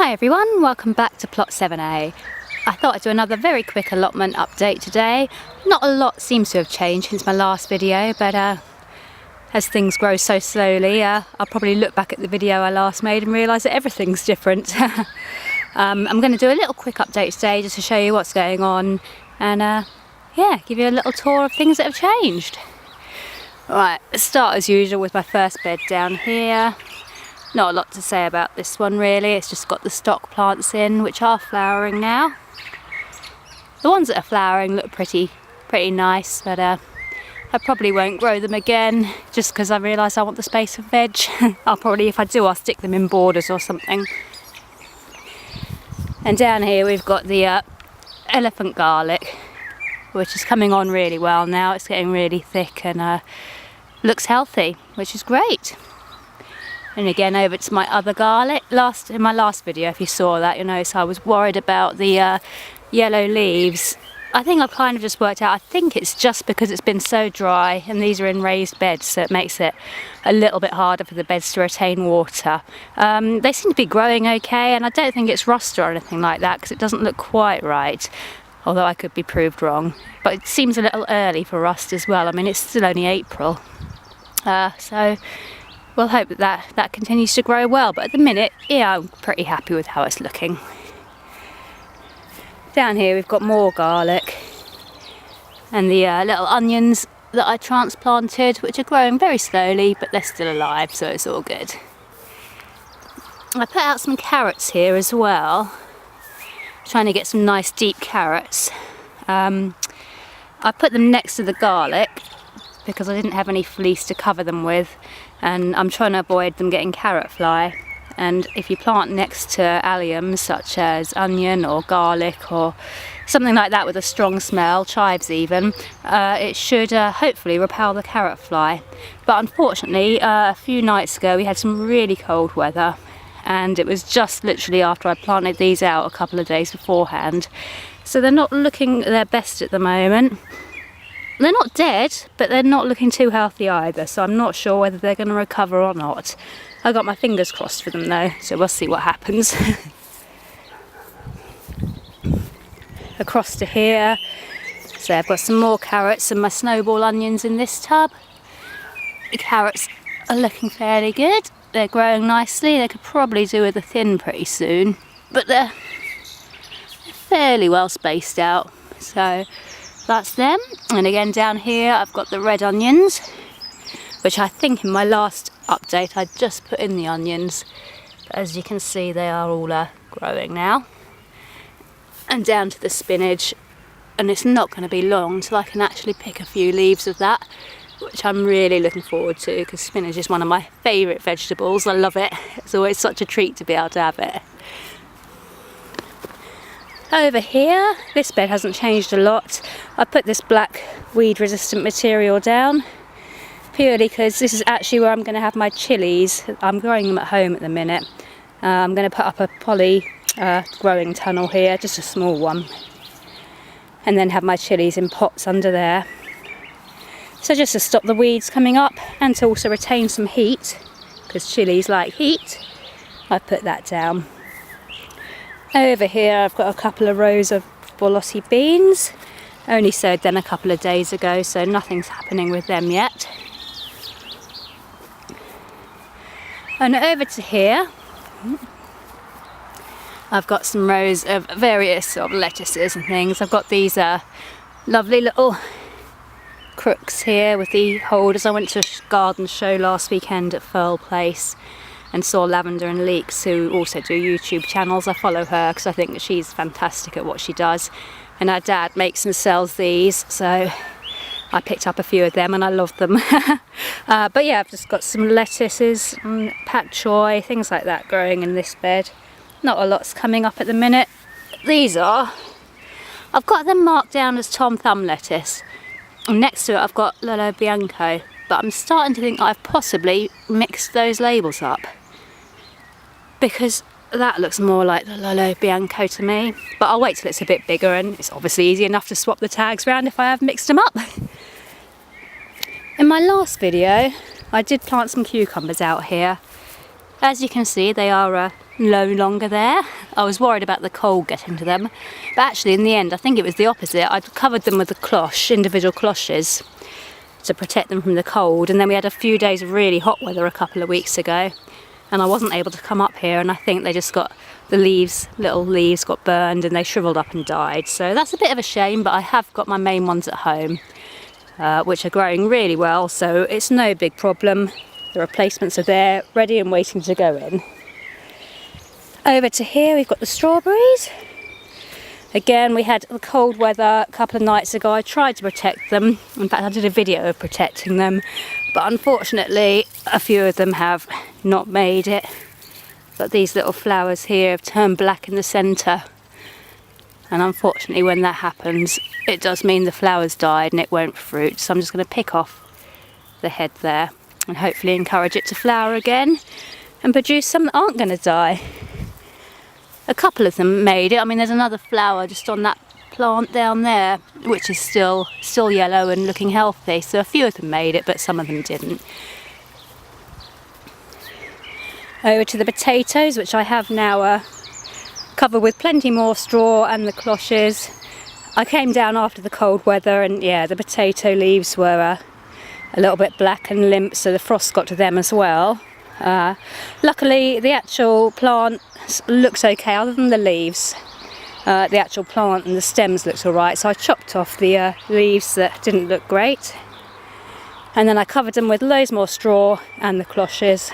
Hi everyone, welcome back to Plot 7A. I thought I'd do another very quick allotment update today. Not a lot seems to have changed since my last video, but as things grow so slowly, I'll probably look back at the video I last made and realise that everything's different. I'm going to do a little quick update today just to show you what's going on and yeah, give you a little tour of things that have changed. Right, let's start as usual with my first bed down here. Not a lot to say about this one really, it's just got the stock plants in which are flowering now. The ones that are flowering look pretty nice, but I probably won't grow them again just because I realise I want the space for veg. I'll probably, if I do, I'll stick them in borders or something. And down here we've got the elephant garlic, which is coming on really well now. It's getting really thick and looks healthy, which is great. And again over to my other garlic. In my last video, if you saw that, you'll notice I was worried about the yellow leaves. I think I've kind of just worked out, I think it's just because it's been so dry and these are in raised beds, so it makes it a little bit harder for the beds to retain water. They seem to be growing okay, and I don't think it's rust or anything like that because it doesn't look quite right, although I could be proved wrong. But it seems a little early for rust as well. I mean, it's still only April, so we'll hope that continues to grow well, but at the minute, yeah, I'm pretty happy with how it's looking. Down here we've got more garlic and the little onions that I transplanted, which are growing very slowly, but they're still alive, so it's all good. I put out some carrots here as well, trying to get some nice deep carrots. I put them next to the garlic because I didn't have any fleece to cover them with, and I'm trying to avoid them getting carrot fly. And if you plant next to alliums such as onion or garlic or something like that with a strong smell, chives even, it should hopefully repel the carrot fly. But unfortunately, a few nights ago we had some really cold weather, and it was just literally after I planted these out a couple of days beforehand. So they're not looking their best at the moment. They're not dead, but they're not looking too healthy either, so I'm not sure whether they're going to recover or not. I got my fingers crossed for them though, so we'll see what happens. Across to here, so I've got some more carrots and my snowball onions in this tub. The carrots are looking fairly good, they're growing nicely. They could probably do with a thin pretty soon, but they're fairly well spaced out, so that's them. And again down here I've got the red onions, which I think in my last update I just put in the onions, but as you can see they are all growing now. And down to the spinach, and it's not going to be long till I can actually pick a few leaves of that, which I'm really looking forward to because spinach is one of my favourite vegetables. I love it. It's always such a treat to be able to have it. Over here, this bed hasn't changed a lot. I put this black weed resistant material down purely because this is actually where I'm going to have my chilies. I'm growing them at home at the minute. I'm going to put up a poly growing tunnel here, just a small one, and then have my chilies in pots under there. So just to stop the weeds coming up and to also retain some heat, because chilies like heat, I put that down. Over here I've got a couple of rows of borlotti beans. Only sowed them a couple of days ago, so nothing's happening with them yet. And over to here I've got some rows of various sort of lettuces and things. I've got these lovely little crooks here with the holders. I went to a garden show last weekend at Firle Place and saw Lavender and Leeks, who also do YouTube channels. I follow her because I think that she's fantastic at what she does, and her dad makes and sells these, so I picked up a few of them and I love them. But yeah, I've just got some lettuces and pak choi, things like that growing in this bed. Not a lot's coming up at the minute. These are, I've got them marked down as Tom Thumb lettuce, and next to it I've got Lolo Bianco, but I'm starting to think I've possibly mixed those labels up, because that looks more like the Lolo Bianco to me. But I'll wait till it's a bit bigger, and it's obviously easy enough to swap the tags around if I have mixed them up. In my last video I did plant some cucumbers out here. As you can see, they are no longer there. I was worried about the cold getting to them, but actually in the end I think it was the opposite. I'd covered them with the cloche, individual cloches, to protect them from the cold, and then we had a few days of really hot weather a couple of weeks ago, and I wasn't able to come up here, and I think they just got the leaves, little leaves got burned and they shriveled up and died. So that's a bit of a shame, but I have got my main ones at home, which are growing really well, so it's no big problem. The replacements are there, ready and waiting to go in. Over to here we've got the strawberries. Again, we had the cold weather a couple of nights ago. I tried to protect them. In fact, I did a video of protecting them, but unfortunately a few of them have not made it. But these little flowers here have turned black in the centre, and unfortunately when that happens it does mean the flowers died and it won't fruit. So I'm just going to pick off the head there and hopefully encourage it to flower again and produce some that aren't going to die. A couple of them made it. I mean, there's another flower just on that plant down there which is still yellow and looking healthy, so a few of them made it but some of them didn't. Over to the potatoes, which I have now covered with plenty more straw and the cloches. I came down after the cold weather and yeah, the potato leaves were a little bit black and limp, so the frost got to them as well. Luckily the actual plant looks okay other than the leaves. The actual plant and the stems looks alright, so I chopped off the leaves that didn't look great, and then I covered them with loads more straw and the cloches,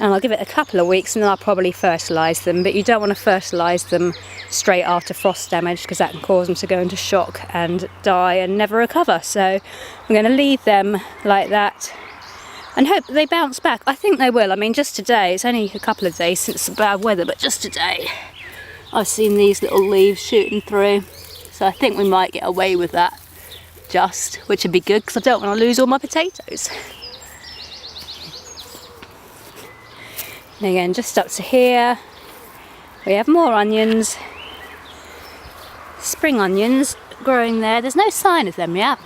and I'll give it a couple of weeks and then I'll probably fertilise them. But you don't want to fertilise them straight after frost damage because that can cause them to go into shock and die and never recover. So I'm going to leave them like that and hope they bounce back. I think they will. I mean, just today, it's only a couple of days since the bad weather, but just today I've seen these little leaves shooting through, so I think we might get away with that which would be good because I don't want to lose all my potatoes. And again, just up to here we have more onions, spring onions growing there. There's no sign of them yet.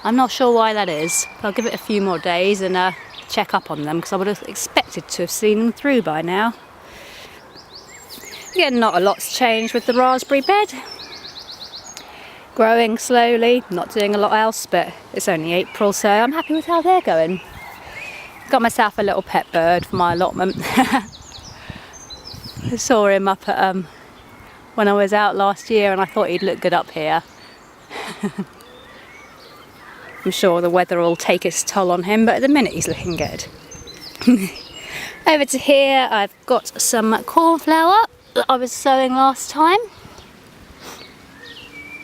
I'm not sure why that is. I'll give it a few more days and check up on them because I would have expected to have seen them through by now. Again, not a lot's changed with the raspberry bed. Growing slowly, not doing a lot else, but it's only April, so I'm happy with how they're going. Got myself a little pet bird for my allotment. I saw him up at when I was out last year and I thought he'd look good up here. I'm sure the weather will take its toll on him, but at the minute he's looking good. Over to here I've got some cornflower that I was sowing last time,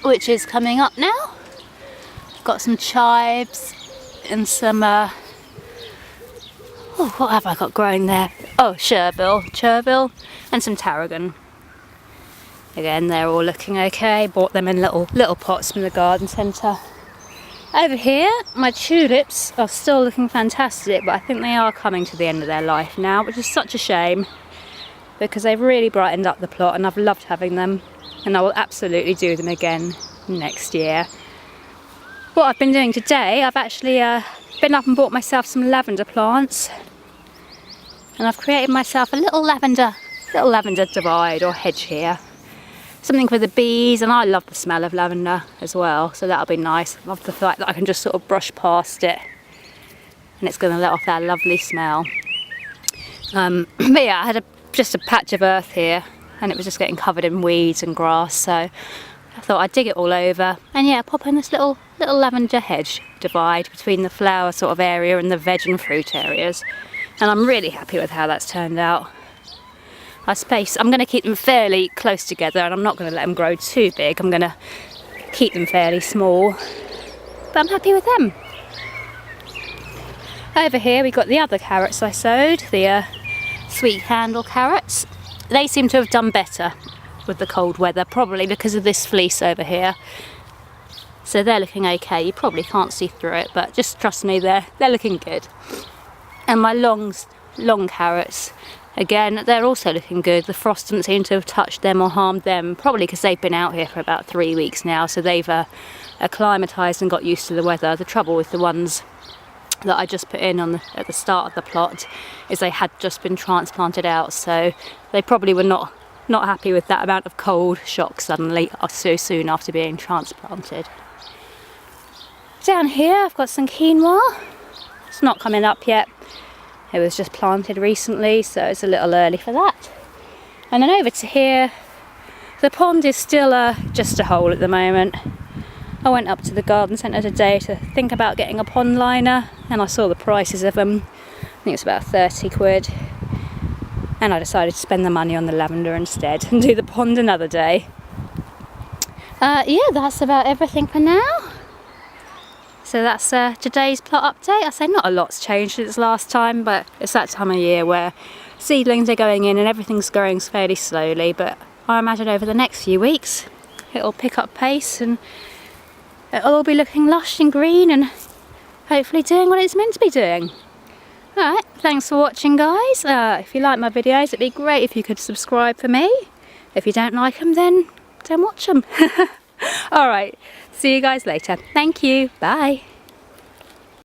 which is coming up now. I've got some chives and some what have I got growing there? Oh, chervil and some tarragon. Again, they're all looking okay. Bought them in little pots from the garden centre. Over here, my tulips are still looking fantastic, but I think they are coming to the end of their life now, which is such a shame because they've really brightened up the plot and I've loved having them, and I will absolutely do them again next year. What I've been doing today, I've actually been up and bought myself some lavender plants, and I've created myself a little lavender divide or hedge here. Something for the bees, and I love the smell of lavender as well, so that'll be nice. I love the fact that I can just sort of brush past it and it's going to let off that lovely smell. But yeah, I had just a patch of earth here and it was just getting covered in weeds and grass, so I thought I'd dig it all over and yeah, pop in this little lavender hedge divide between the flower sort of area and the veg and fruit areas, and I'm really happy with how that's turned out. I'm going to keep them fairly close together and I'm not going to let them grow too big. I'm going to keep them fairly small, but I'm happy with them. Over here we've got the other carrots I sowed, the sweet candle carrots. They seem to have done better with the cold weather, probably because of this fleece over here. So they're looking okay. You probably can't see through it, but just trust me, they're looking good. And my long carrots, again, they're also looking good. The frost doesn't seem to have touched them or harmed them, probably because they've been out here for about 3 weeks now, so they've acclimatised and got used to the weather. The trouble with the ones that I just put in at the start of the plot is they had just been transplanted out, so they probably were not happy with that amount of cold shock suddenly so soon after being transplanted. Down here I've got some quinoa. It's not coming up yet. It was just planted recently, so it's a little early for that. And then over to here, the pond is still just a hole at the moment. I went up to the garden centre today to think about getting a pond liner, and I saw the prices of them. I think it's about 30 quid. And I decided to spend the money on the lavender instead and do the pond another day. Yeah, that's about everything for now. So that's today's plot update. I say not a lot's changed since last time, but it's that time of year where seedlings are going in and everything's growing fairly slowly, but I imagine over the next few weeks it'll pick up pace and it'll all be looking lush and green and hopefully doing what it's meant to be doing. Alright, thanks for watching, guys. If you like my videos, it'd be great if you could subscribe for me. If you don't like them, then don't watch them. Alright, see you guys later. Thank you. Bye.